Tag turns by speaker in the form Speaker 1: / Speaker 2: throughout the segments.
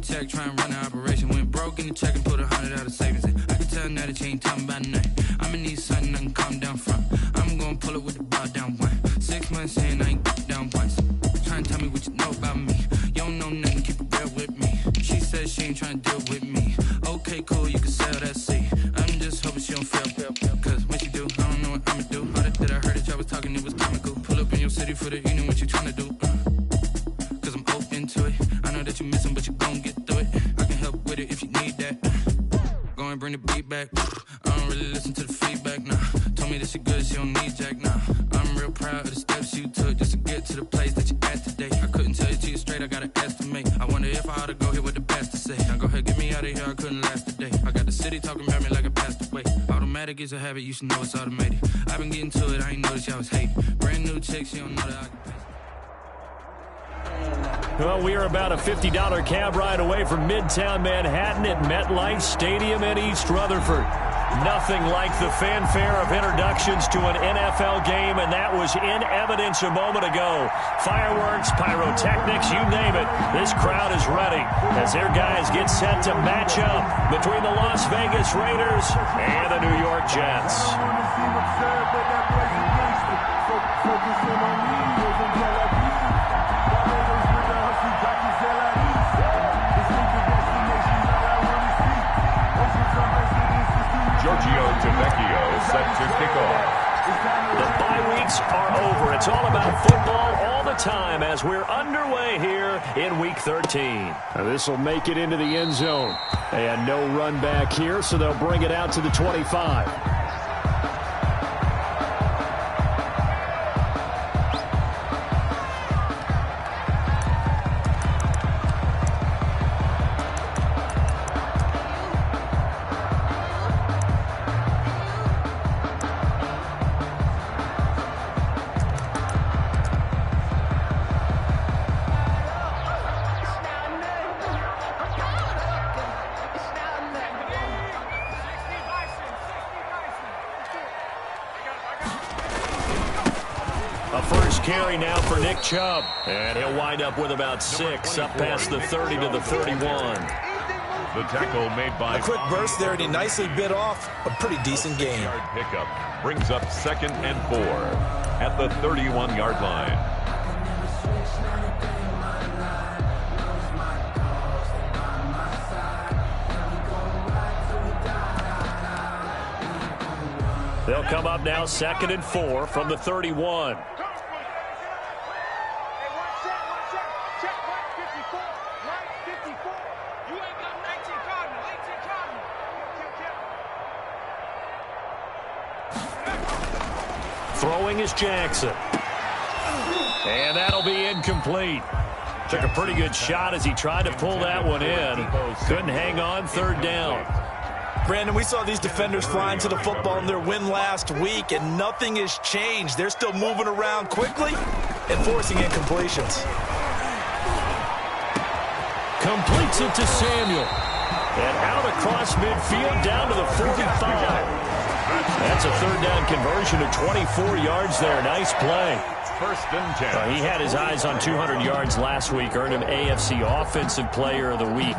Speaker 1: tech, try and run the operation. Went broke in the check and put 100 out of savings in. I can tell now that you ain't talking about nothing. I'ma need something I can calm down from. I'm gonna pull it with the bar down one. 6 months in, I ain't down once. Try and tell me what you know about me. You don't know nothing, keep it real with me. She said she ain't trying to deal with me. Okay, cool, you can sell that seat. I'm just hoping she don't fail. Cause when she do, I don't know what I'ma do. All that I heard that y'all was talking, it was comical. Pull up in your city for the evening, what you trying to do? Cause I'm open to it. I know that you missing, but you gon' get through it. I can help with it if you need that. Go and bring the beat back. I don't really listen to the feedback, nah. Told me that she good, she don't need Jack, nah. I'm real proud of the steps you took just to get to the place that you at today. I couldn't tell you to you straight, I gotta estimate. I wonder if I ought to go here with the best to say. Now go ahead, get me out of here, I couldn't last today. I got the city talking about me like I passed away. Automatic is a habit, you should know it's automated. I've been getting to it, I ain't noticed y'all was hating. Brand new chick, she don't know that I can pay.
Speaker 2: Well, we are about a $50 cab ride away from Midtown Manhattan at MetLife Stadium in East Rutherford. Nothing like the fanfare of introductions to an NFL game, and that was in evidence a moment ago. Fireworks, pyrotechnics, you name it. This crowd is ready as their guys get set to match up between the Las Vegas Raiders and the New York Jets.
Speaker 3: Giorgio Tavecchio set to kick off.
Speaker 2: The bye weeks are over. It's all about football all the time as we're underway here in Week 13. This will make it into the end zone. And no run back here, so they'll bring it out to the 25. Carry now for Nick Chubb, and he'll wind up with about 6 up past the 30 to the 31.
Speaker 3: The tackle made by
Speaker 4: a quick burst there, and he nicely bit off a pretty decent game.
Speaker 3: Pickup brings up 2nd and 4 at the 31-yard line.
Speaker 2: They'll come up now 2nd and 4 from the 31. Throwing is Jackson. And that'll be incomplete. Took a pretty good shot as he tried to pull that one in. Couldn't hang on, 3rd down.
Speaker 4: Brandon, we saw these defenders flying to the football in their win last week, and nothing has changed. They're still moving around quickly and forcing incompletions.
Speaker 2: Completes it to Samuel. And out across midfield down to the 45. That's a 3rd down conversion of 24 yards there. Nice play.
Speaker 3: 1st and 10.
Speaker 2: He had his eyes on 200 yards last week, earned him AFC Offensive Player of the Week.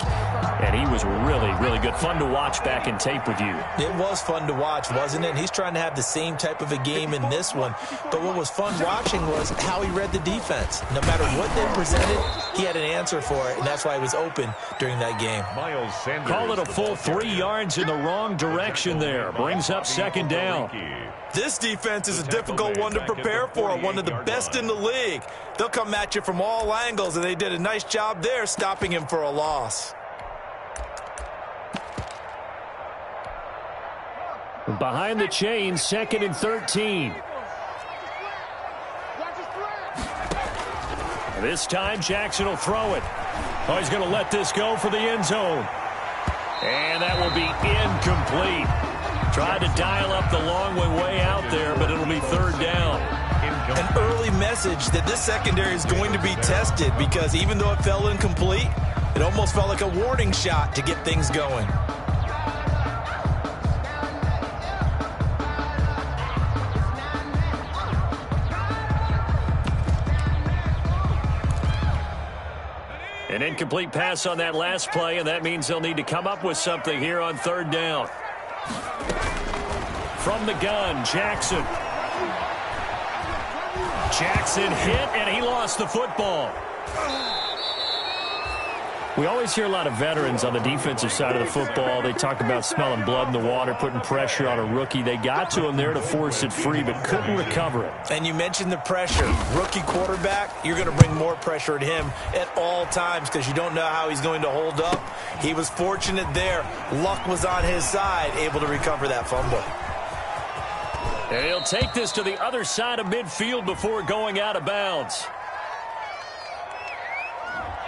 Speaker 2: And he was really, really good. Fun to watch back in tape with you.
Speaker 4: It was fun to watch, wasn't it? And he's trying to have the same type of a game in this one. But what was fun watching was how he read the defense. No matter what they presented, he had an answer for it, and that's why he was open during that game.
Speaker 3: Miles Sanders.
Speaker 2: Call it a full 3 yards in the wrong direction there. Brings up 2nd down.
Speaker 4: This defense is a difficult one to prepare for, one of the best in the league. They'll come at you from all angles, and they did a nice job there stopping him for a loss.
Speaker 2: Behind the chains, 2nd and 13. This time, Jackson will throw it. Oh, he's going to let this go for the end zone. And that will be incomplete. Tried to dial up the long way out there, but it'll be 3rd down.
Speaker 4: An early message that this secondary is going to be tested, because even though it fell incomplete, it almost felt like a warning shot to get things going.
Speaker 2: An incomplete pass on that last play, and that means they'll need to come up with something here on third down. From the gun, Jackson. Jackson hit, and he lost the football. We always hear a lot of veterans on the defensive side of the football. They talk about smelling blood in the water, putting pressure on a rookie. They got to him there to force it free, but couldn't recover it.
Speaker 4: And you mentioned the pressure. Rookie quarterback, you're going to bring more pressure at him at all times because you don't know how he's going to hold up. He was fortunate there. Luck was on his side, able to recover that fumble.
Speaker 2: And he'll take this to the other side of midfield before going out of bounds.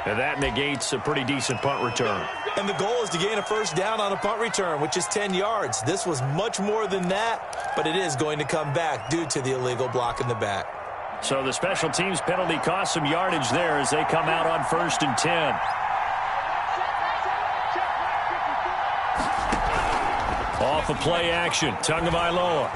Speaker 2: And that negates a pretty decent punt return.
Speaker 4: And the goal is to gain a first down on a punt return, which is 10 yards. This was much more than that, but it is going to come back due to the illegal block in the back.
Speaker 2: So the special teams penalty cost some yardage there as they come out on 1st and 10. Off of play action, Tagovailoa.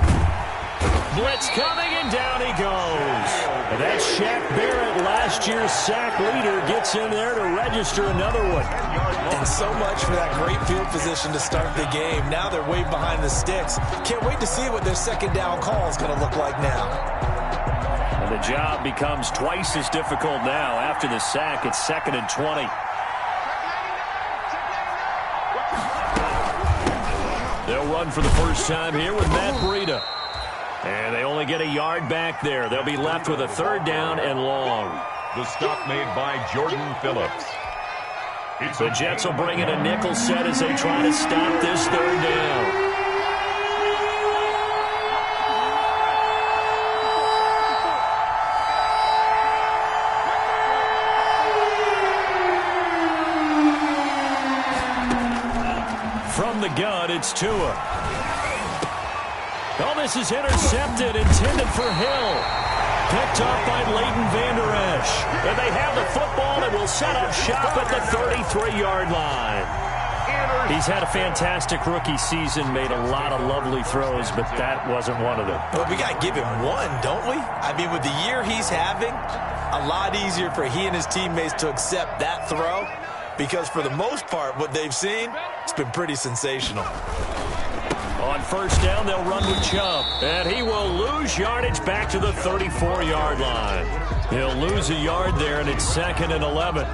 Speaker 2: Blitz coming, and down he goes. And that's Shaq Barrett, last year's sack leader, gets in there to register another one.
Speaker 4: And so much for that great field position to start the game. Now they're way behind the sticks. Can't wait to see what their second down call is going to look like now.
Speaker 2: And the job becomes twice as difficult now. After the sack, it's 2nd and 20. They'll run for the first time here with Matt Breida. And they only get a yard back there. They'll be left with a 3rd down and long.
Speaker 3: The stop made by Jordan Phillips.
Speaker 2: The Jets will bring in a nickel set as they try to stop this 3rd down. From the gun, it's Tua. Oh, this is intercepted, intended for Hill. Picked up by Leighton Vander Esch. And they have the football and will set up shop at the 33-yard line. He's had a fantastic rookie season, made a lot of lovely throws, but that wasn't one of them.
Speaker 4: But we got to give him one, don't we? I mean, with the year he's having, a lot easier for he and his teammates to accept that throw because for the most part, what they've seen, it's been pretty sensational.
Speaker 2: On 1st down, they'll run with Chubb. And he will lose yardage back to the 34-yard line. He'll lose a yard there, and it's 2nd and 11.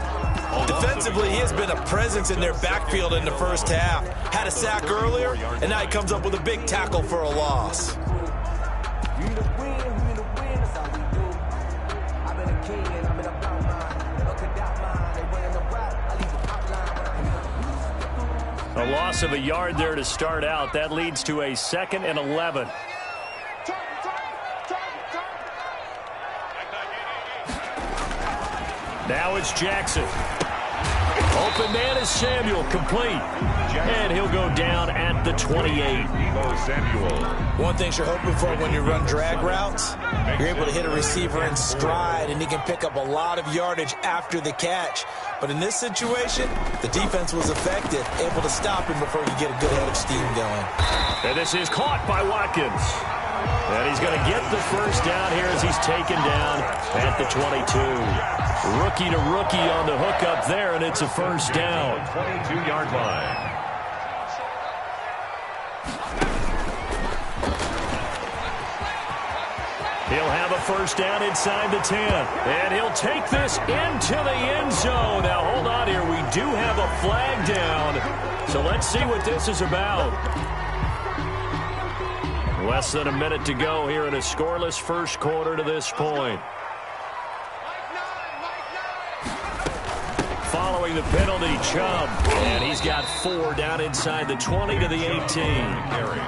Speaker 4: Defensively, he has been a presence in their backfield in the first half. Had a sack earlier, and now he comes up with a big tackle for a loss.
Speaker 2: A loss of a yard there to start out. That leads to a 2nd and 11. Now it's Jackson. Open man is Samuel, complete. And he'll go down at the 28.
Speaker 4: One thing you're hoping for when you run drag routes, you're able to hit a receiver in stride, and he can pick up a lot of yardage after the catch. But in this situation, the defense was effective, able to stop him before you get a good head of steam going.
Speaker 2: And this is caught by Watkins. And he's going to get the first down here as he's taken down at the 22. Rookie to rookie on the hookup there, and it's a first down.
Speaker 3: 22-yard line.
Speaker 2: He'll have a first down inside the 10. And he'll take this into the end zone. Now, hold on here. We do have a flag down. So let's see what this is about. Less than a minute to go here in a scoreless first quarter to this point. Following the penalty, Chubb. And he's got 4 down inside the 20 to the 18.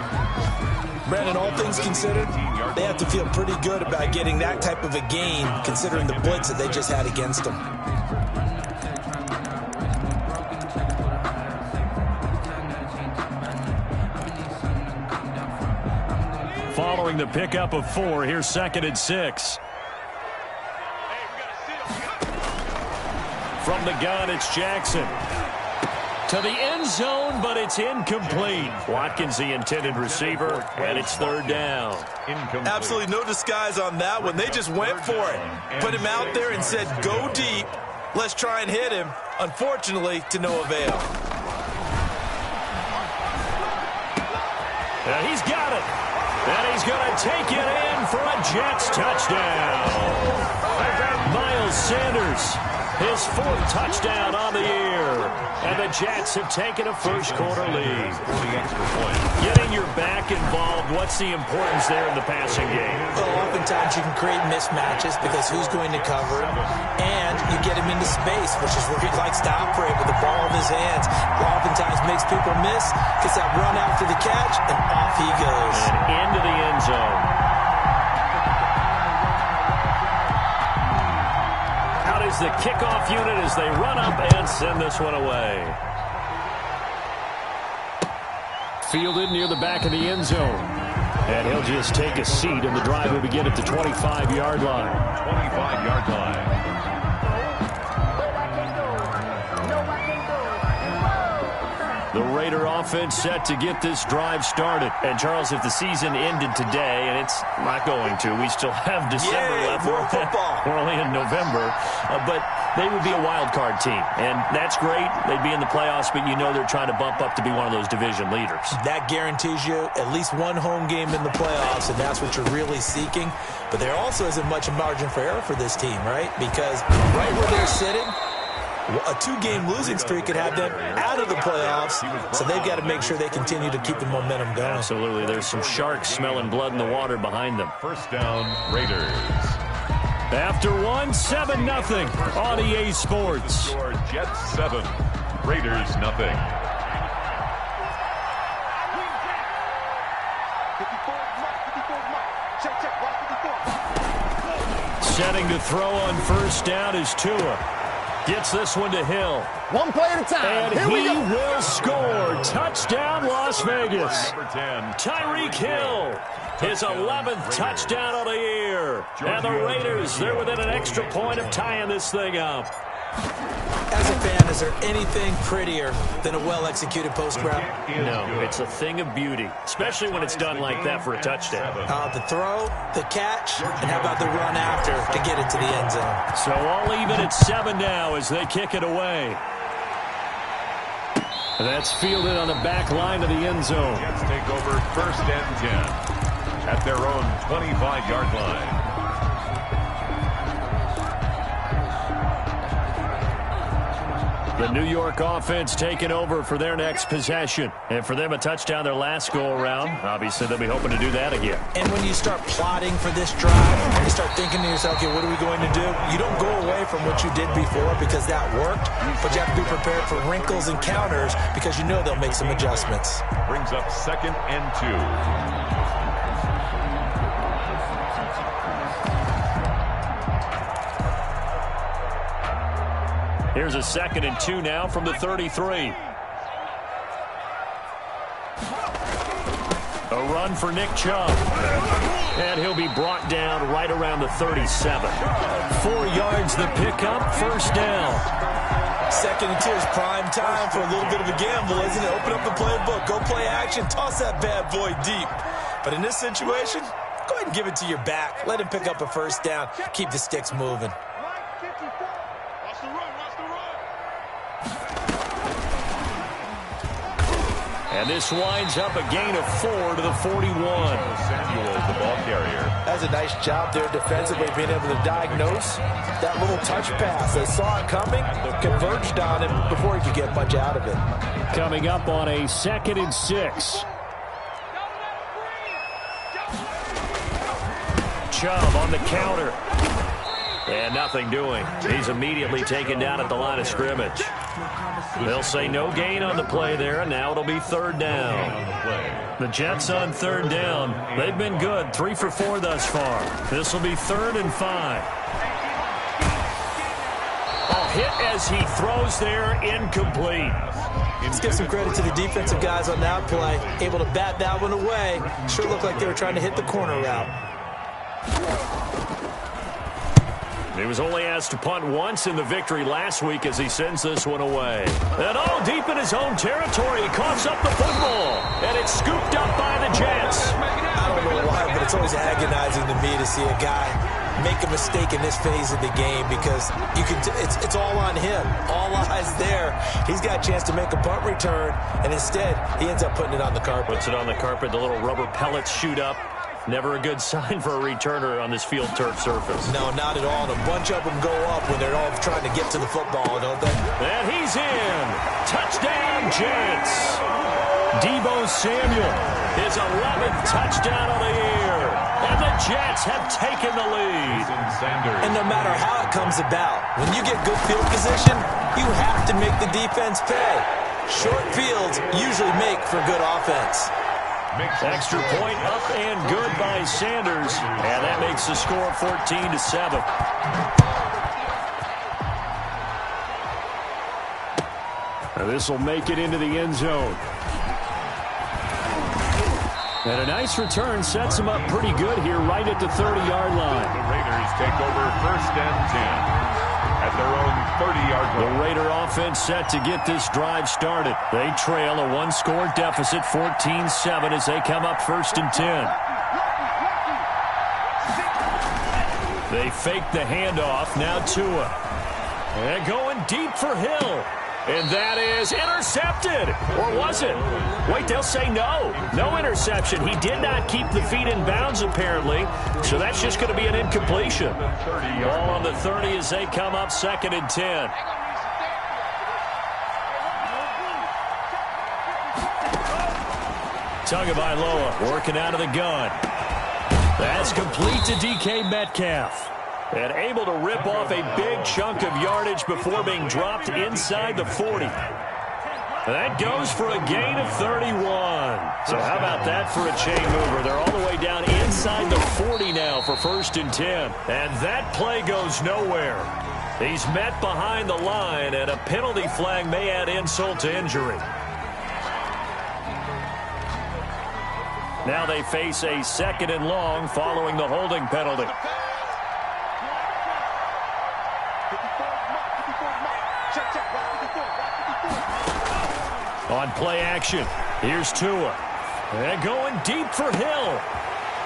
Speaker 4: Brandon, all things considered, they have to feel pretty good about getting that type of a gain, considering the blitz that they just had against them.
Speaker 2: Following the pickup of 4, here's 2nd and 6. From the gun, it's Jackson. To the end zone, but it's incomplete. Watkins, the intended receiver, and it's 3rd down.
Speaker 4: Absolutely no disguise on that one. They just went for it. Put him out there and said, go deep. Let's try and hit him. Unfortunately, to no avail.
Speaker 2: And he's got it. And he's going to take it in for a Jets touchdown. Miles Sanders, his 4th touchdown on the year. And the Jets have taken a first-quarter lead. Getting your back involved, what's the importance there in the passing game?
Speaker 4: Well, oftentimes you can create mismatches because who's going to cover him, and you get him into space, which is where he likes to operate with the ball in his hands. Oftentimes makes people miss, gets that run after the catch, and off he goes.
Speaker 2: And into the end zone. Out is the kickoff unit as they run up and send this one away. Fielded near the back of the end zone. And he'll just take a seat, and the drive will begin at the 25-yard line.
Speaker 3: 25-yard line.
Speaker 2: The Raider offense set to get this drive started. And, Charles, if the season ended today, and it's not going to, we still have December left.
Speaker 4: More football.
Speaker 2: We're only in November. But they would be a wild card team. And that's great. They'd be in the playoffs, but you know they're trying to bump up to be one of those division leaders. That
Speaker 4: guarantees you at least one home game in the playoffs, and that's what you're really seeking. But there also isn't much margin for error for this team, right? Because right where they're sitting, a 2-game losing streak could have them out of the playoffs, so they've got to make sure they continue to keep the momentum going.
Speaker 2: Absolutely. There's some sharks smelling blood in the water behind them.
Speaker 3: First down, Raiders.
Speaker 2: After 7-0 on EA Sports.
Speaker 3: Score Jets 7, Raiders nothing.
Speaker 2: Setting to throw on first down is Tua. Gets this one to Hill.
Speaker 5: One play at a time.
Speaker 2: And he will score. Touchdown, Las Vegas.
Speaker 3: Number 10.
Speaker 2: Tyreek Hill. His 11th touchdown of the year. And the Raiders, they're within an extra point of tying this thing up.
Speaker 4: As a fan, is there anything prettier than a well-executed post route?
Speaker 2: No, it's a thing of beauty, especially when it's done like that for a touchdown.
Speaker 4: The throw, the catch, and how about the run after to get it to the end zone?
Speaker 2: So all even at 7 now as they kick it away. That's fielded on the back line of the end zone.
Speaker 3: Jets take over first and 10 at their own 25-yard line.
Speaker 2: The New York offense taking over for their next possession. And for them, a touchdown their last go-around. Obviously, they'll be hoping to do that again.
Speaker 4: And when you start plotting for this drive, you start thinking to yourself, okay, what are we going to do? You don't go away from what you did before because that worked, but you have to be prepared for wrinkles and counters because you know they'll make some adjustments.
Speaker 3: Brings up 2nd and 2.
Speaker 2: Here's a 2nd and 2 now from the 33. A run for Nick Chubb. And he'll be brought down right around the 37. 4 yards the pickup, first down.
Speaker 4: 2nd and 2 is prime time for a little bit of a gamble, isn't it? Open up the playbook, go play action, toss that bad boy deep. But in this situation, go ahead and give it to your back. Let him pick up a first down. Keep the sticks moving.
Speaker 2: And this winds up a gain of 4 to the 41.
Speaker 3: Samuel, the ball carrier.
Speaker 4: That's a nice job there defensively, being able to diagnose that little touch pass. They saw it coming, converged on him before he could get much out of it.
Speaker 2: Coming up on a 2nd and 6. Chubb on the counter. And nothing doing. He's immediately taken down at the line of scrimmage. They'll say no gain on the play there, and now it'll be 3rd down. The Jets on 3rd down. They've been good, 3 for 4 thus far. This will be 3rd and 5. A hit as he throws there, incomplete.
Speaker 4: Let's give some credit to the defensive guys on that play. Able to bat that one away. Sure looked like they were trying to hit the corner route.
Speaker 2: He was only asked to punt once in the victory last week as he sends this one away. And deep in his own territory, he coughs up the football. And it's scooped up by the Jets.
Speaker 4: I don't know why, but it's always agonizing to me to see a guy make a mistake in this phase of the game because it's all on him. All eyes there. He's got a chance to make a punt return, and instead he ends up putting it on the carpet.
Speaker 2: Puts it on the carpet. The little rubber pellets shoot up. Never a good sign for a returner on this field turf surface.
Speaker 4: No, not at all. And a bunch of them go up when they're all trying to get to the football, don't they?
Speaker 2: And he's in. Touchdown, Jets. Deebo Samuel, his 11th touchdown of the year. And the Jets have taken the lead.
Speaker 4: And no matter how it comes about, when you get good field position, you have to make the defense pay. Short fields usually make for good offense.
Speaker 2: Extra point up and good by Sanders. And that makes the score 14-7. This will make it into the end zone. And a nice return sets him up pretty good here right at the 30-yard line.
Speaker 3: The Raiders take over 1st and 10. At their own 30-yard line.
Speaker 2: The Raider offense set to get this drive started. They trail a one-score deficit, 14-7, as they come up 1st and 10. They fake the handoff. Now Tua. And going deep for Hill. And that is intercepted. Or was it? Wait, they'll say no. No interception. He did not keep the feet in bounds, apparently. So that's just going to be an incompletion. Ball on the 30 as they come up 2nd and 10. Tagovailoa working out of the gun. That's complete to DK Metcalf. And able to rip off a big chunk of yardage before being dropped inside the 40. That goes for a gain of 31. So how about that for a chain mover? They're all the way down inside the 40 now for 1st and 10. And that play goes nowhere. He's met behind the line, and a penalty flag may add insult to injury. Now they face a 2nd and long following the holding penalty. On play action, here's Tua. And going deep for Hill.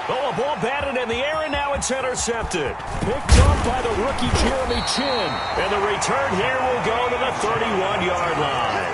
Speaker 2: Oh, a ball batted in the air, and now it's intercepted. Picked up by the rookie Jeremy Chin. And the return here will go to the 31-yard line.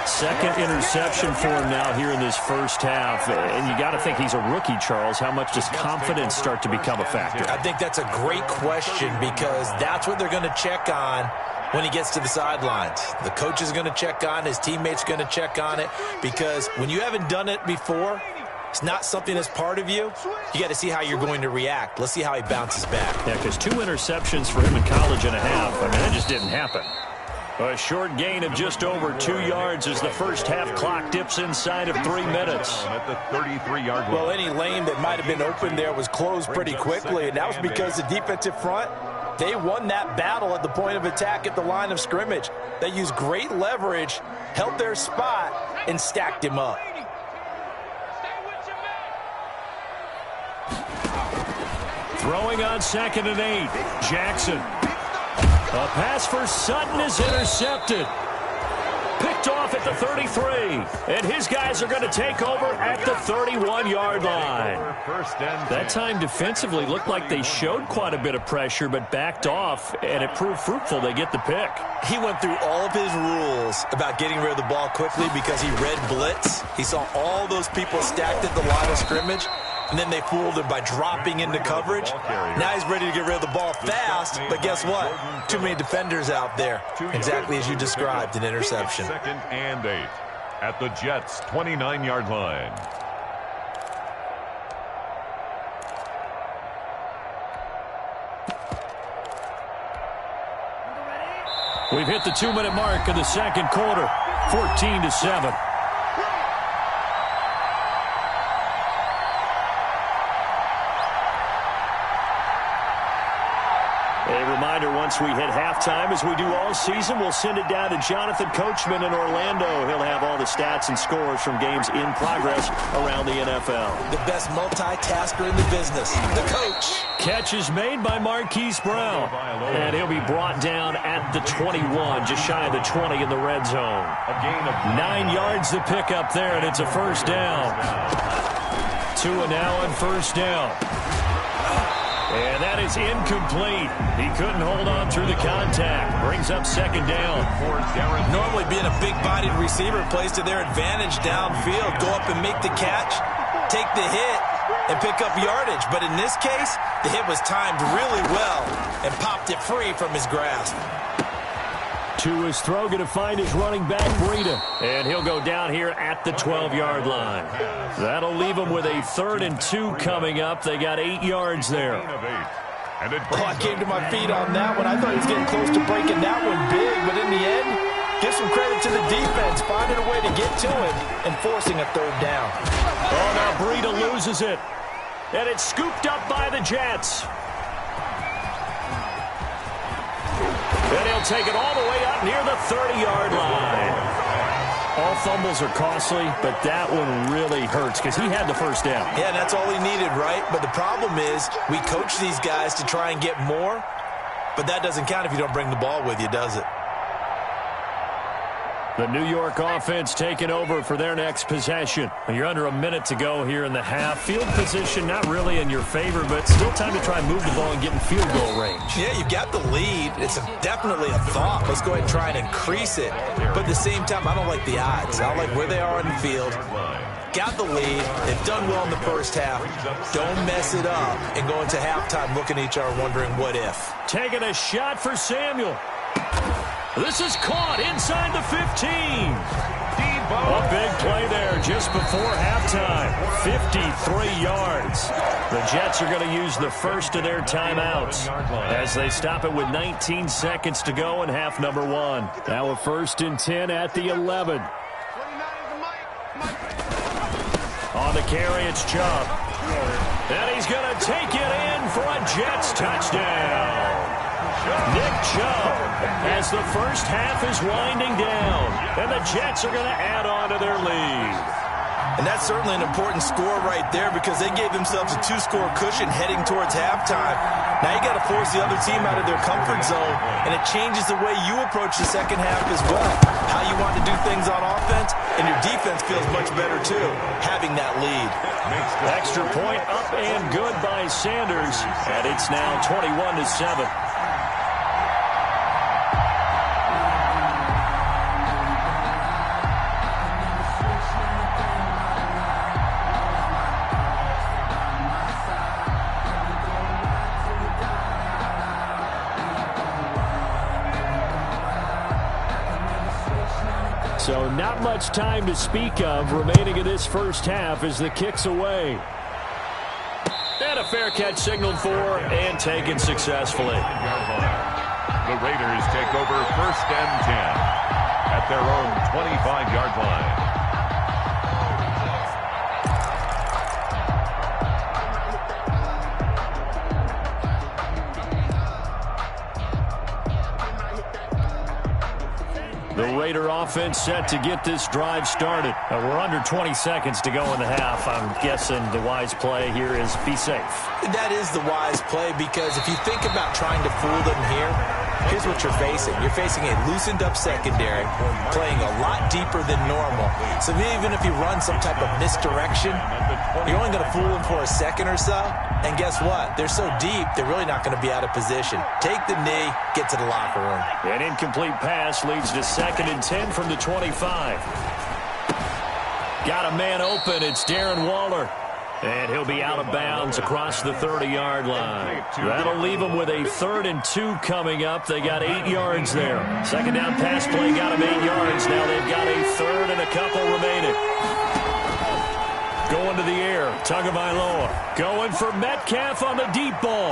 Speaker 2: 2nd interception for him now here in this first half. And you got to think he's a rookie, Charles. How much does confidence start to become a factor?
Speaker 4: I think that's a great question because that's what they're going to check on when he gets to the sidelines. The coach is going to check on, his teammates going to check on it, because when you haven't done it before, it's not something that's part of you. You got to see how you're going to react. Let's see how he bounces back.
Speaker 2: Yeah, because 2 interceptions for him in college and a half. I mean, that just didn't happen. A short gain of just over 2 yards as the first half clock dips inside of 3 minutes.
Speaker 3: At the 33-yard line.
Speaker 4: Well, any lane that might have been open there was closed pretty quickly, and that was because the defensive front, they won that battle at the point of attack at the line of scrimmage. They used great leverage, held their spot, and stacked him up.
Speaker 2: Throwing on 2nd and 8. Jackson. A pass for Sutton is intercepted. Picked off at the 33. And his guys are going to take over at the 31-yard line. That time defensively looked like they showed quite a bit of pressure but backed off, and it proved fruitful. They get the pick.
Speaker 4: He went through all of his rules about getting rid of the ball quickly because he read blitz. He saw all those people stacked at the line of scrimmage, and then they fooled him by dropping into coverage. Now he's ready to get rid of the ball fast, but guess what? Too many defenders out there. Exactly as you described, an interception.
Speaker 3: 2nd and 8 at the Jets' 29-yard line.
Speaker 2: We've hit the 2-minute mark of the 2nd quarter, 14-7. Once we hit halftime, as we do all season, we'll send it down to Jonathan Coachman in Orlando. He'll have all the stats and scores from games in progress around the NFL.
Speaker 4: The best multitasker in the business, the coach.
Speaker 2: Catch is made by Marquise Brown, and he'll be brought down at the 21, just shy of the 20 in the red zone.
Speaker 3: A gain of
Speaker 2: 9 yards to pick up there, and it's a first down. Tua now on first down. And that is incomplete. He couldn't hold on through the contact. Brings up second down.
Speaker 4: Normally being a big-bodied receiver plays to their advantage downfield. Go up and make the catch, take the hit, and pick up yardage. But in this case, the hit was timed really well and popped it free from his grasp.
Speaker 2: To his throw, going to find his running back, Breida. And he'll go down here at the 12-yard line. That'll leave him with a 3rd and 2 coming up. They got 8 yards there.
Speaker 4: Oh, I came to my feet on that one. I thought he was getting close to breaking that one big, but in the end, give some credit to the defense, finding a way to get to him and forcing a 3rd down.
Speaker 2: Oh, now Breida loses it. And it's scooped up by the Jets. And he'll take it all the way up near the 30-yard line. All fumbles are costly, but that one really hurts because he had the first down.
Speaker 4: Yeah, and that's all he needed, right? But the problem is we coach these guys to try and get more, but that doesn't count if you don't bring the ball with you, does it?
Speaker 2: The New York offense taking over for their next possession. You're under a minute to go here in the half. Field position not really in your favor, but still time to try and move the ball and get in field goal range.
Speaker 4: Yeah, you've got the lead. It's definitely a thought. Let's go ahead and try and increase it. But at the same time, I don't like the odds. I don't like where they are on the field. Got the lead. They've done well in the first half. Don't mess it up and go into halftime looking at each other wondering what if.
Speaker 2: Taking a shot for Samuel. This is caught inside the 15. A big play there just before halftime. 53 yards. The Jets are going to use the first of their timeouts as they stop it with 19 seconds to go in half number 1. Now a 1st and 10 at the 11. On the carry, it's Chubb. And he's going to take it in for a Jets touchdown. Nick Chubb as the first half is winding down, and the Jets are going to add on to their lead.
Speaker 4: And that's certainly an important score right there because they gave themselves a 2-score cushion heading towards halftime. Now you got to force the other team out of their comfort zone, and it changes the way you approach the second half as well. How you want to do things on offense, and your defense feels much better too, having that lead.
Speaker 2: Extra point up and good by Sanders, and it's now 21-7. So not much time to speak of remaining in this first half as the kick's away. And a fair catch signaled for and taken successfully.
Speaker 3: The Raiders take over 1st and 10 at their own 25-yard line.
Speaker 2: The Raider offense set to get this drive started. We're under 20 seconds to go in the half. I'm guessing the wise play here is be safe.
Speaker 4: That is the wise play because if you think about trying to fool them here, here's what you're facing. You're facing a loosened-up secondary, playing a lot deeper than normal. So even if you run some type of misdirection, you're only going to fool them for a second or so. And guess what? They're so deep, they're really not going to be out of position. Take the knee, get to the locker room.
Speaker 2: An incomplete pass leads to 2nd and 10 from the 25. Got a man open. It's Darren Waller. And he'll be out of bounds across the 30-yard line. That'll leave them with a 3rd and 2 coming up. They got 8 yards there. Second down pass play got them 8 yards. Now they've got a 3rd and a couple remaining. Going to the air. Tagovailoa going for Metcalf on the deep ball.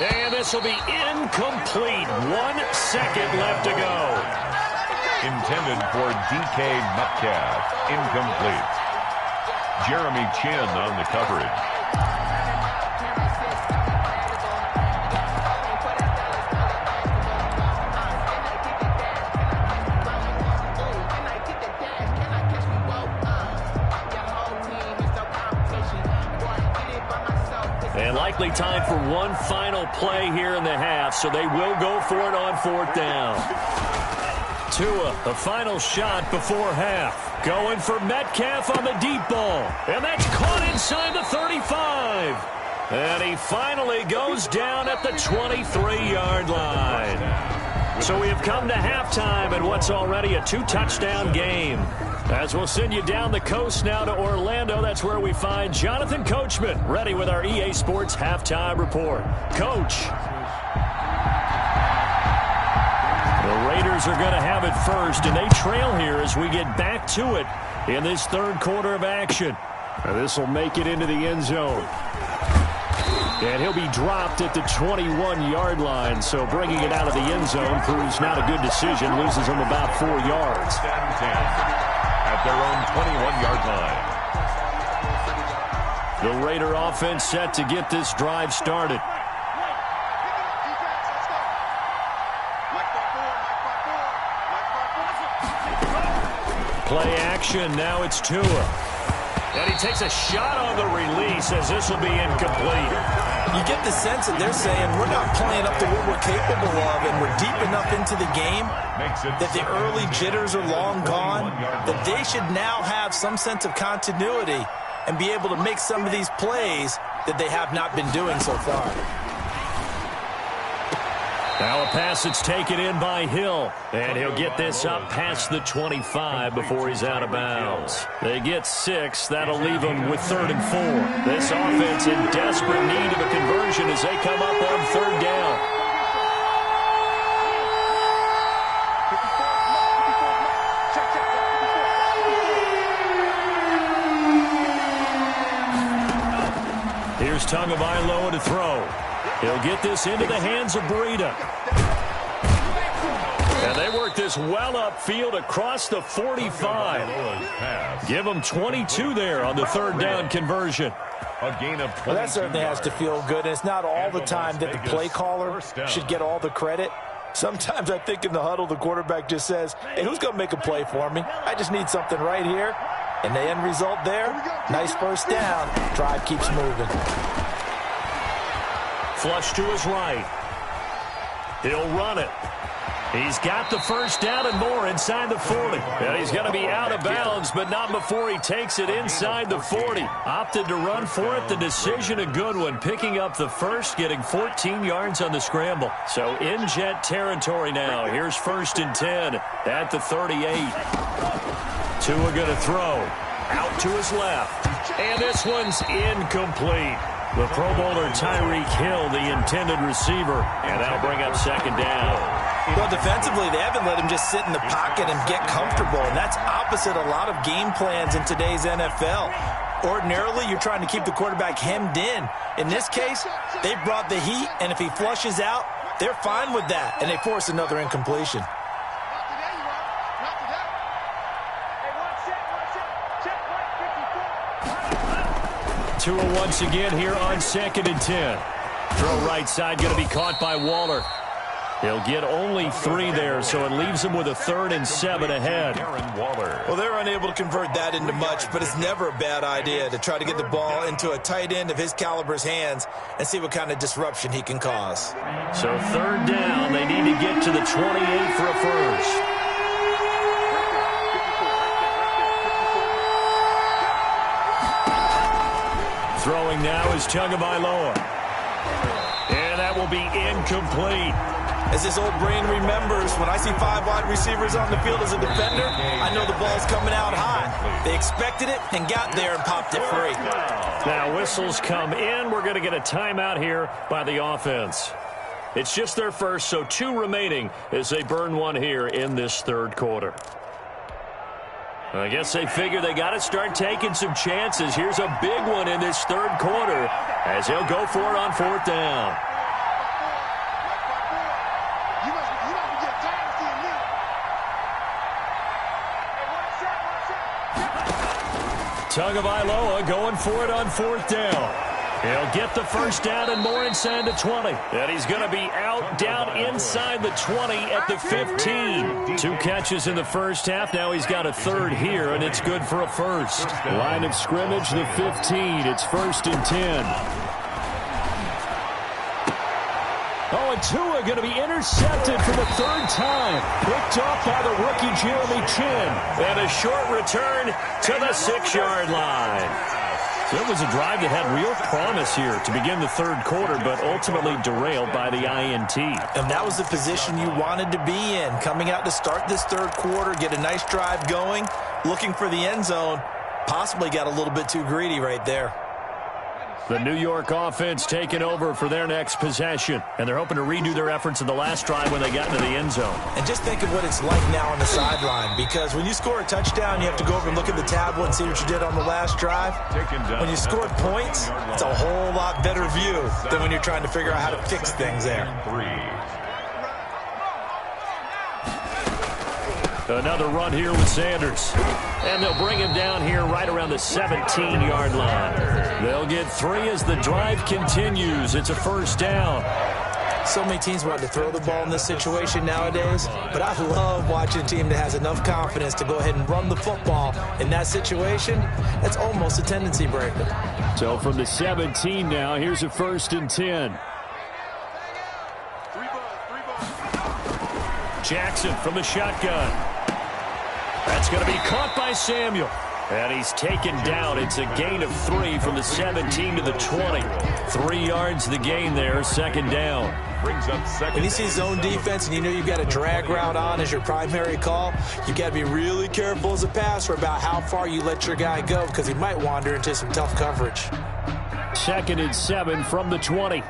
Speaker 2: And this will be incomplete. 1 second left to go.
Speaker 3: Intended for DK Metcalf. Incomplete. Jeremy Chinn on the coverage.
Speaker 2: And likely time for one final play here in the half, so they will go for it on 4th down. Tua, the final shot before half. Going for Metcalf on the deep ball. And that's caught inside the 35. And he finally goes down at the 23-yard line. So we have come to halftime in what's already a 2-touchdown game. As we'll send you down the coast now to Orlando, that's where we find Jonathan Coachman ready with our EA Sports Halftime Report. Coach. The Raiders are going to have it first, and they trail here as we get back to it in this third quarter of action. This will make it into the end zone. And he'll be dropped at the 21-yard line, so bringing it out of the end zone proves not a good decision. Loses him about 4 yards.
Speaker 3: At their own 21-yard line.
Speaker 2: The Raider offense set to get this drive started. Play action, now it's Tua. And he takes a shot on the release as this will be incomplete.
Speaker 4: You get the sense that they're saying we're not playing up to what we're capable of, and we're deep enough into the game that the early jitters are long gone, that they should now have some sense of continuity and be able to make some of these plays that they have not been doing so far.
Speaker 2: Now a pass that's taken in by Hill. And he'll get this up past the 25 before he's out of bounds. They get 6. That'll leave them with 3rd and 4. This offense in desperate need of a conversion as they come up on 3rd down. Here's Tagovailoa to throw. He'll get this into the hands of Breida. And they work this well upfield across the 45. Give them 22 there on the 3rd down conversion.
Speaker 3: A gain of 22
Speaker 4: well, that certainly has to feel good. And it's not all the time that the play caller should get all the credit. Sometimes I think in the huddle, the quarterback just says, hey, who's going to make a play for me? I just need something right here. And the end result there, nice first down. Drive keeps moving.
Speaker 2: Flush to his right. He'll run it. He's got the first down and more inside the 40. And he's going to be out of bounds, but not before he takes it inside the 40. Opted to run for it. The decision a good one. Picking up the first, getting 14 yards on the scramble. So in Jet territory now. Here's 1st and 10 at the 38. Tua going to throw. Out to his left. And this one's incomplete. The Pro Bowler Tyreek Hill, the intended receiver. And that'll bring up 2nd down.
Speaker 4: Well, defensively, they haven't let him just sit in the pocket and get comfortable. And that's opposite a lot of game plans in today's NFL. Ordinarily, you're trying to keep the quarterback hemmed in. In this case, they brought the heat, and if he flushes out, they're fine with that. And they force another incompletion.
Speaker 2: Tua once again here on 2nd and 10. Throw right side, going to be caught by Waller. He'll get only 3 there, so it leaves him with a 3rd and 7 ahead.
Speaker 4: Well, they're unable to convert that into much, but it's never a bad idea to try to get the ball into a tight end of his caliber's hands and see what kind of disruption he can cause.
Speaker 2: So 3rd down, they need to get to the 28 for a first. Throwing now is Tagovailoa. And that will be incomplete.
Speaker 4: As this old brain remembers, when I see 5 wide receivers on the field as a defender, I know the ball's coming out high. They expected it and got there and popped it free.
Speaker 2: Now whistles come in. We're going to get a timeout here by the offense. It's just their first, so 2 remaining as they burn one here in this 3rd quarter. I guess they figure they got to start taking some chances. Here's a big one in this 3rd quarter as he'll go for it on 4th down. Tagovailoa going for it on 4th down. He'll get the first down and more inside the 20. And he's going to be out down inside the 20 at the 15. 2 catches in the first half. Now he's got a 3rd here, and it's good for a first. Line of scrimmage, the 15. It's 1st and 10. Oh, and Tua going to be intercepted for the 3rd time. Picked off by the rookie Jeremy Chin. And a short return to the 6-yard line. So it was a drive that had real promise here to begin the third quarter, but ultimately derailed by the INT.
Speaker 4: And that was the position you wanted to be in, coming out to start this third quarter, get a nice drive going, looking for the end zone. Possibly got a little bit too greedy right there.
Speaker 2: The New York offense taking over for their next possession, and they're hoping to redo their efforts in the last drive when they got into the end zone.
Speaker 4: And just think of what it's like now on the sideline, because when you score a touchdown, you have to go over and look at the tablet and see what you did on the last drive. When you scored points, it's a whole lot better view than when you're trying to figure out how to fix things there.
Speaker 2: Another run here with Sanders. And they'll bring him down here right around the 17-yard line. They'll get 3 as the drive continues. It's a first down.
Speaker 4: So many teams want to throw the ball in this situation nowadays, but I love watching a team that has enough confidence to go ahead and run the football. In that situation, that's almost a tendency breaker.
Speaker 2: So from the 17 now, here's a 1st and 10. Jackson from the shotgun. That's going to be caught by Samuel. And he's taken down. It's a gain of 3 from the 17 to the 20. 3 yards the gain there, second down.
Speaker 4: Brings up second. When you see zone defense and you know you've got a drag route on as your primary call, you've got to be really careful as a passer about how far you let your guy go, because he might wander into some tough coverage.
Speaker 2: 2nd and 7 from the 20.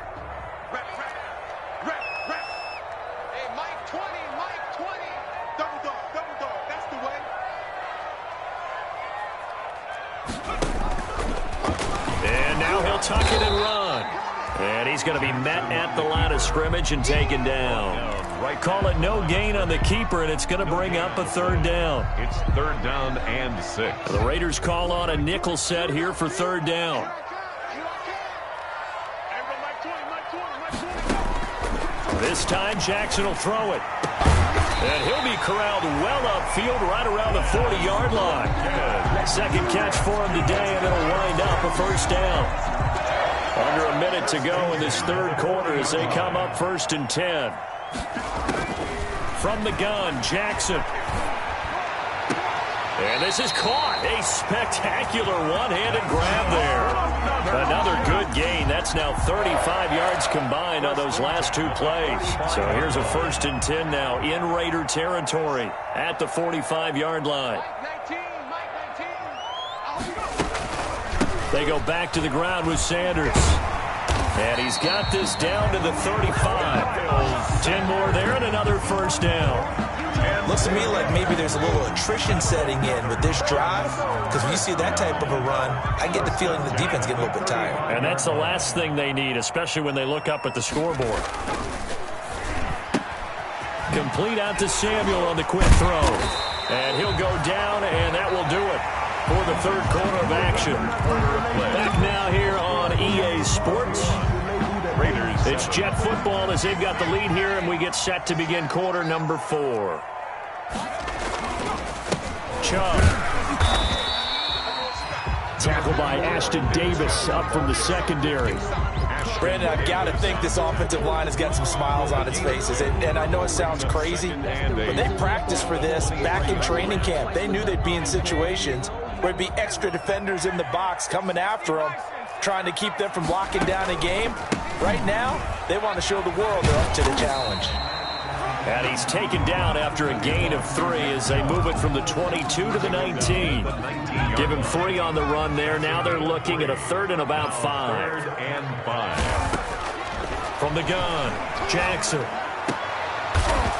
Speaker 2: Tuck it and run. And he's going to be met at the line of scrimmage and taken down. Call it no gain on the keeper, and it's going to bring up a 3rd down.
Speaker 3: It's 3rd down and 6.
Speaker 2: The Raiders call on a nickel set here for 3rd down. This time Jackson will throw it. And he'll be corralled well upfield right around the 40-yard line. Second catch for him today, and it'll wind up a first down. Under a minute to go in this third quarter as they come up 1st and 10. From the gun, Jackson. And this is caught. A spectacular one-handed grab there. Another good gain. That's now 35 yards combined on those last 2 plays. So here's a 1st and 10 now in Raider territory at the 45-yard line. They go back to the ground with Sanders. And he's got this down to the 35. 10 more there and another first down.
Speaker 4: Looks to me like maybe there's a little attrition setting in with this drive, because when you see that type of a run, I get the feeling the defense getting a little bit tired.
Speaker 2: And that's the last thing they need, especially when they look up at the scoreboard. Complete out to Samuel on the quick throw. And he'll go down, and that will do it for the third quarter of action. Back now here on EA Sports. It's Jet football as they've got the lead here, and we get set to begin quarter number 4. Chubb. Tackle by Ashton Davis up from the secondary.
Speaker 4: Brandon, I've got to think this offensive line has got some smiles on its faces. And I know it sounds crazy, but they practiced for this back in training camp. They knew they'd be in situations where it'd be extra defenders in the box coming after them, trying to keep them from locking down a game. Right now, they want to show the world they're up to the challenge.
Speaker 2: And he's taken down after a gain of 3 as they move it from the 22 to the 19. Give him 3 on the run there. Now they're looking at a 3rd and about 5.
Speaker 3: 3rd and 5.
Speaker 2: From the gun, Jackson.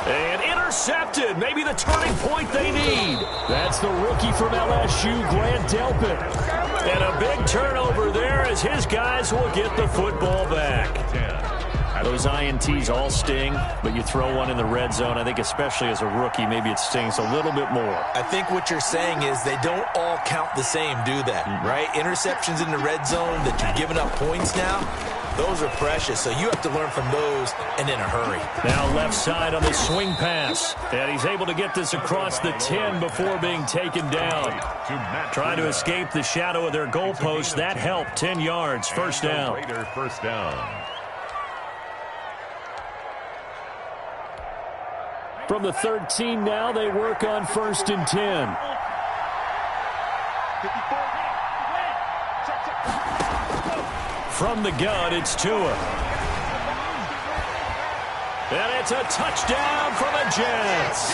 Speaker 2: And intercepted. Maybe the turning point they need. That's the rookie from LSU, Grant Delpit. And a big turnover there as his guys will get the football back. Those INTs all sting, but you throw one in the red zone, I think especially as a rookie, maybe it stings a little bit more.
Speaker 4: I think what you're saying is they don't all count the same, do they? Right? Interceptions in the red zone that you're giving up points now, those are precious, so you have to learn from those and in a hurry.
Speaker 2: Now left side on the swing pass, and he's able to get this across the 10 before being taken down. Trying to escape the shadow of their goalpost. That helped. 10 yards, first down.
Speaker 3: First down.
Speaker 2: From the 13 now, they work on 1st and 10. From the gun, it's Tua. And it's a touchdown for the Jets.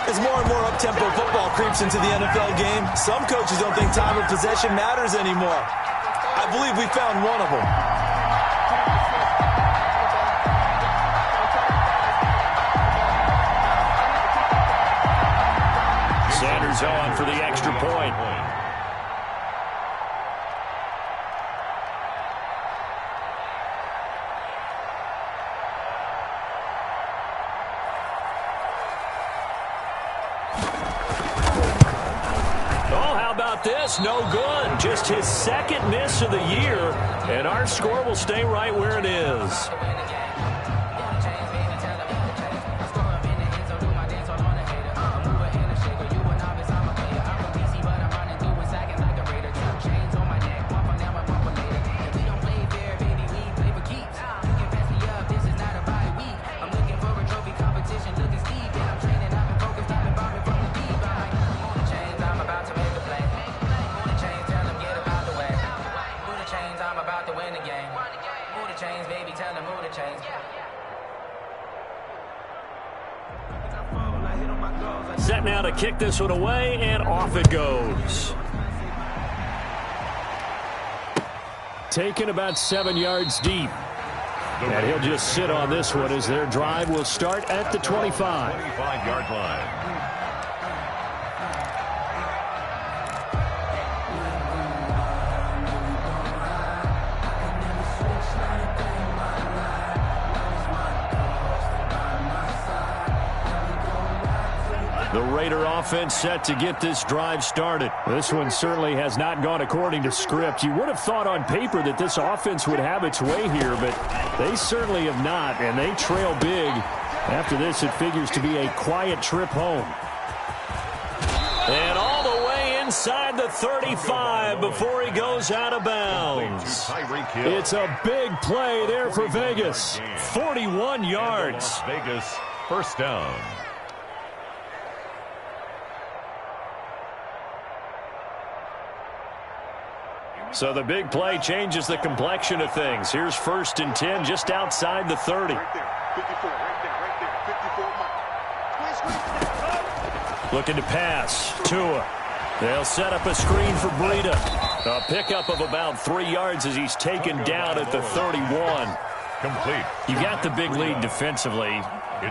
Speaker 4: As more and more up-tempo football creeps into the NFL game, some coaches don't think time of possession matters anymore. I believe we found one of them.
Speaker 2: Sanders on for the extra point. This no good. Just his second miss of the year, and our score will stay right where it is. Set now to kick this one away, and off it goes. Taken about 7 yards deep. And he'll just sit on this one as their drive will start at the 25.
Speaker 3: 25-yard line.
Speaker 2: The Raider offense set to get this drive started. This one certainly has not gone according to script. You would have thought on paper that this offense would have its way here, but they certainly have not, and they trail big. After this, it figures to be a quiet trip home. And all the way inside the 35 before he goes out of bounds. It's a big play there for Vegas. 41 yards.
Speaker 3: Vegas, first down.
Speaker 2: So the big play changes the complexion of things. Here's 1st and 10 just outside the 30. Looking to pass. Tua. They'll set up a screen for Breida. A pickup of about 3 yards as he's taken down at the 31.
Speaker 3: Complete.
Speaker 2: You got the big lead defensively.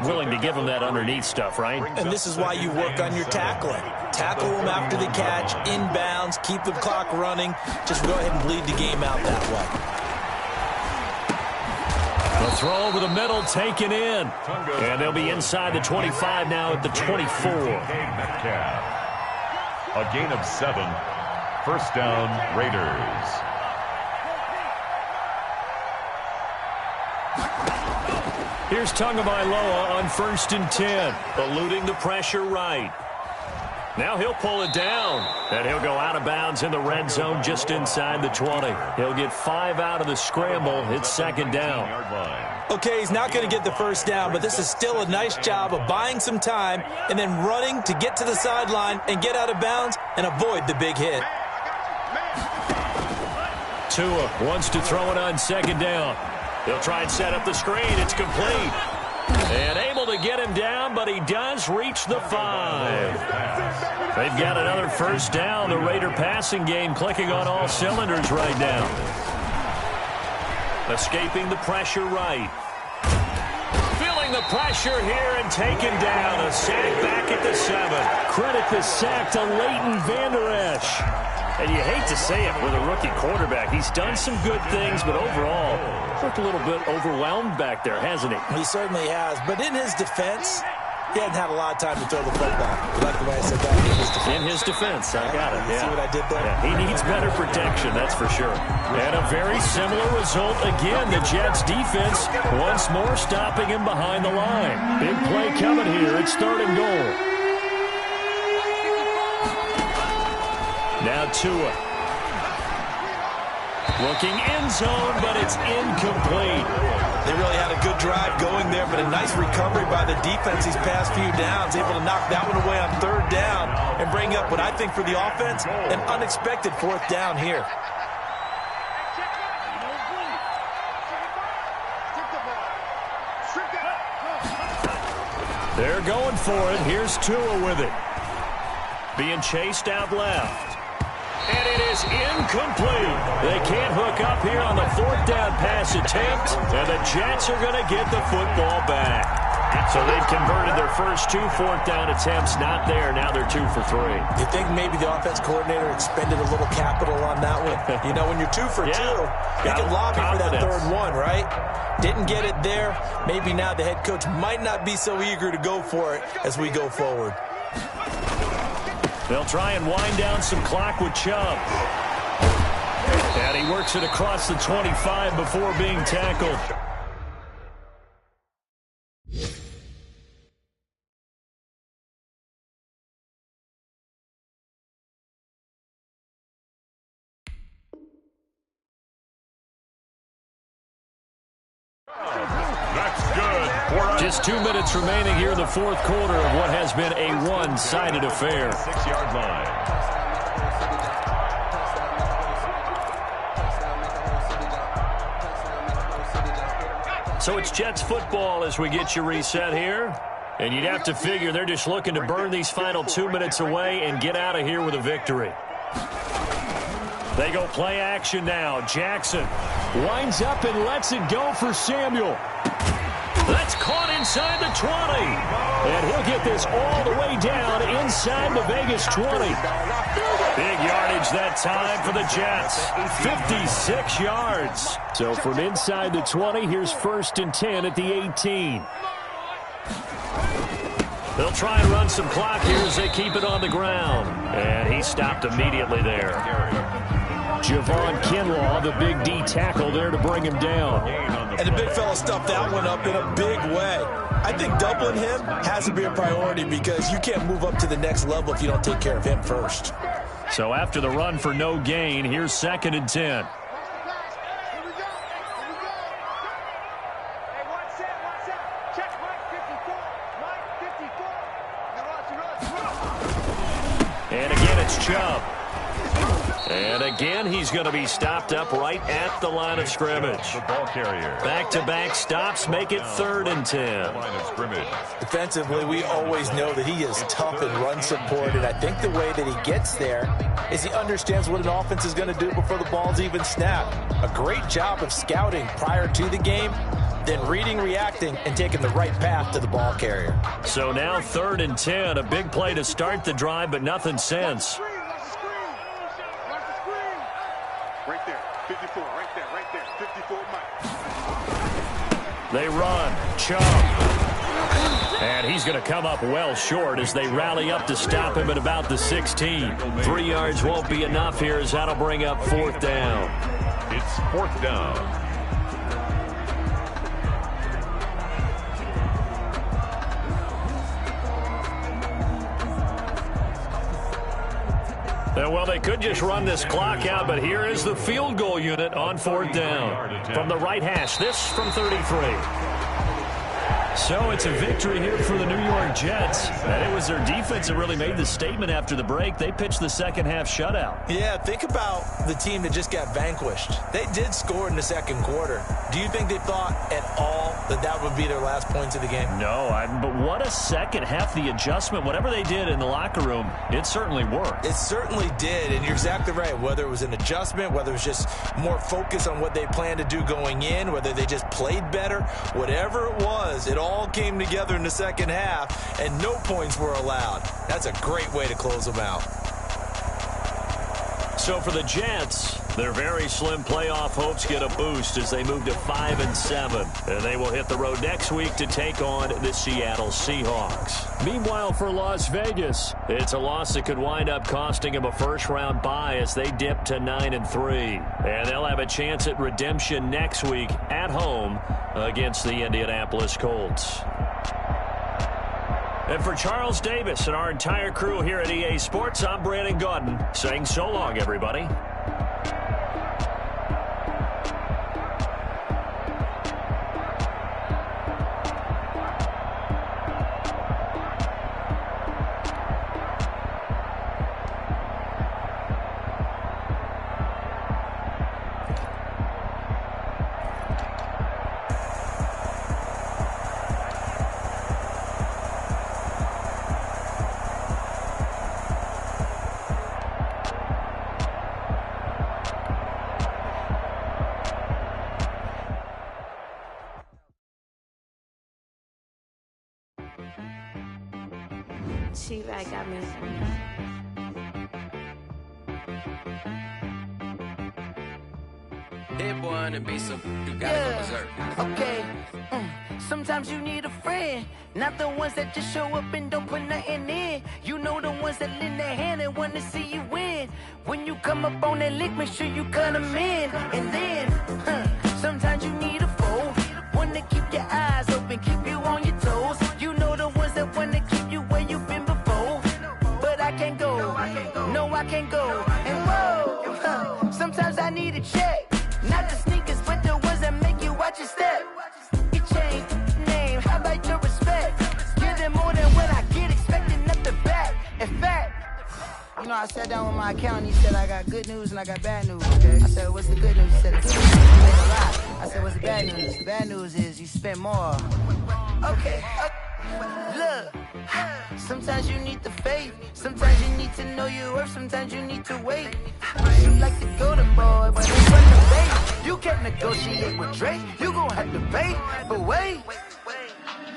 Speaker 2: Willing to give them that underneath stuff, right?
Speaker 4: And this is why you work on your tackling. Tackle them after the catch, inbounds, keep the clock running. Just go ahead and bleed the game out that
Speaker 2: way. The throw over the middle, taken in. And they'll be inside the 25 now at the 24.
Speaker 3: A gain of 7. First down, Raiders.
Speaker 2: Here's Tagovailoa on 1st and 10. Eluding the pressure right. Now he'll pull it down. And he'll go out of bounds in the red zone just inside the 20. He'll get 5 out of the scramble. It's 2nd down.
Speaker 4: Okay, he's not going to get the first down, but this is still a nice job of buying some time and then running to get to the sideline and get out of bounds and avoid the big hit.
Speaker 2: Tua wants to throw it on 2nd down. He'll try and set up the screen. It's complete. And able to get him down, but he does reach the 5. They've got another first down. The Raider passing game clicking on all cylinders right now. Escaping the pressure right. Feeling the pressure here and taken down. A sack back at the 7. Credit the sack to Leighton Vander Esch. And you hate to say it with a rookie quarterback. He's done some good things, but overall, looked a little bit overwhelmed back there, hasn't he?
Speaker 4: He certainly has. But in his defense, he hadn't had a lot of time to throw the football. You like the way I said that? In his defense.
Speaker 2: In his defense. I got it.
Speaker 4: You see what I did there?
Speaker 2: Yeah, he needs better protection, that's for sure. And a very similar result again. The Jets defense once more stopping him behind the line. Big play coming here. It's 3rd and goal. Now Tua. Looking end zone, but it's incomplete.
Speaker 4: They really had a good drive going there, but a nice recovery by the defense these past few downs. Able to knock that one away on 3rd down and bring up what I think for the offense, an unexpected 4th down here.
Speaker 2: They're going for it. Here's Tua with it. Being chased out left. And it is incomplete. They can't hook up here on the 4th down pass attempt, and the Jets are going to get the football back. So they've converted their first 2 4th down attempts. Not there. Now they're 2 for 3.
Speaker 4: You think maybe the offense coordinator expended a little capital on that one? You know, when you're 2 for 2, you can lobby for that 3rd one, right? Didn't get it there. Maybe now the head coach might not be so eager to go for it as we go forward.
Speaker 2: They'll try and wind down some clock with Chubb. And he works it across the 25 before being tackled.
Speaker 3: That's good.
Speaker 2: Just 2 minutes remaining here in the 4th quarter of what has been a one-sided affair.
Speaker 3: 6-yard line.
Speaker 2: So it's Jets football as we get you reset here. And you'd have to figure they're just looking to burn these final 2 minutes away and get out of here with a victory. They go play action now. Jackson winds up and lets it go for Samuel. That's caught inside the 20. And he'll get this all the way down inside the Vegas 20. Big yardage that time for the Jets. 56 yards. So from inside the 20, here's 1st and 10 at the 18. They'll try and run some clock here as they keep it on the ground. And he stopped immediately there. Javon Kinlaw, the big D tackle there to bring him down.
Speaker 4: And the big fella stuffed that one up in a big way. I think doubling him has to be a priority because you can't move up to the next level if you don't take care of him first.
Speaker 2: So after the run for no gain, here's 2nd and 10. And again, it's Chubb. And again, he's going to be stopped up right at the line of scrimmage.
Speaker 3: The ball carrier.
Speaker 2: Back-to-back stops make it 3rd and 10.
Speaker 3: Line of scrimmage.
Speaker 4: Defensively, we always know that he is tough in run support, and I think the way that he gets there is he understands what an offense is going to do before the ball's even snapped. A great job of scouting prior to the game, then reading, reacting, and taking the right path to the ball carrier.
Speaker 2: So now 3rd and 10, a big play to start the drive, but nothing since.
Speaker 5: Right there, 54, right there, 54, Mike.
Speaker 2: They run, Chubb. And he's going to come up well short as they rally up to stop him at about the 16. 3 yards won't be enough here as that'll bring up 4th down.
Speaker 3: It's 4th down.
Speaker 2: Well, they could just run this clock out, but here is the field goal unit on 4th down. From the right hash, this from 33. So it's a victory here for the New York Jets. And it was their defense that really made the statement after the break. They pitched the second half shutout.
Speaker 4: Yeah, think about the team that just got vanquished. They did score in the 2nd quarter. Do you think they thought at all that that would be their last points of the game?
Speaker 2: No, but what a second half. The adjustment, whatever they did in the locker room, it certainly worked.
Speaker 4: It certainly did, and you're exactly right. Whether it was an adjustment, whether it was just more focus on what they planned to do going in, whether they just played better, whatever it was, it all came together in the second half, and no points were allowed. That's a great way to close them out.
Speaker 2: So for the Jets, their very slim playoff hopes get a boost as they move to 5-7. And they will hit the road next week to take on the Seattle Seahawks. Meanwhile, for Las Vegas, it's a loss that could wind up costing them a first-round bye as they dip to 9-3. And they'll have a chance at redemption next week at home against the Indianapolis Colts. And for Charles Davis and our entire crew here at EA Sports, I'm Brandon Gaudin saying so long, everybody.
Speaker 6: She-Bag got me.
Speaker 7: Hit boy on the beat, so you gotta go berserk.
Speaker 8: Okay. Sometimes you need a friend, not the ones that just show up and don't put nothing in. You know the ones that lend their hand and want to see you win. When you come up on that lick, make sure you cut them in. And then, sometimes you need a foe, one to keep your eyes open, keep you on your toes. You know the ones that want to keep you where you've been before. But I can't go, no I can't go. And whoa, sometimes I need a check. Not the sneakers, but the ones that make you watch your step. You change name, how about your respect? Give them more than what I get, expecting nothing back. In fact, you know, I sat down with my accountant, he said I got good news and I got bad news. Okay. I said, what's the good news? He said, the good news is you made a lot. I said, what's the bad news? The bad news is you spent more. Okay. Look, sometimes you need the faith, sometimes you need to know your worth, sometimes you need to wait. You like the golden boy, but it's run the bait. You can't negotiate with Drake, you gon' have to pay. But wait,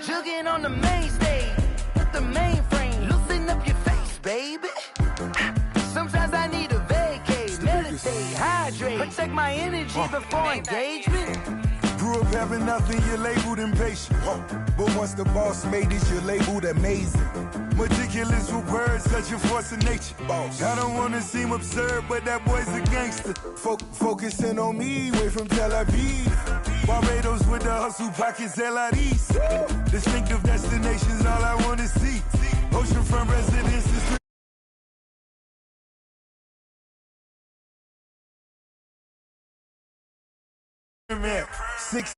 Speaker 8: jugging on the main stage, with the mainframe, loosen up your face, baby. Sometimes I need a vacate, meditate, hydrate, protect my energy before engagement.
Speaker 9: Grew up having nothing, you're labeled impatient. But once the boss made it, you're labeled amazing. Meticulous with words, such a force of nature. Boss. I don't wanna seem absurd, but that boy's a gangster. Focusing on me, way from Tel Aviv. Barbados with the hustle pockets, LIDs. Distinctive destinations, all I wanna see. Oceanfront residences. Man, 6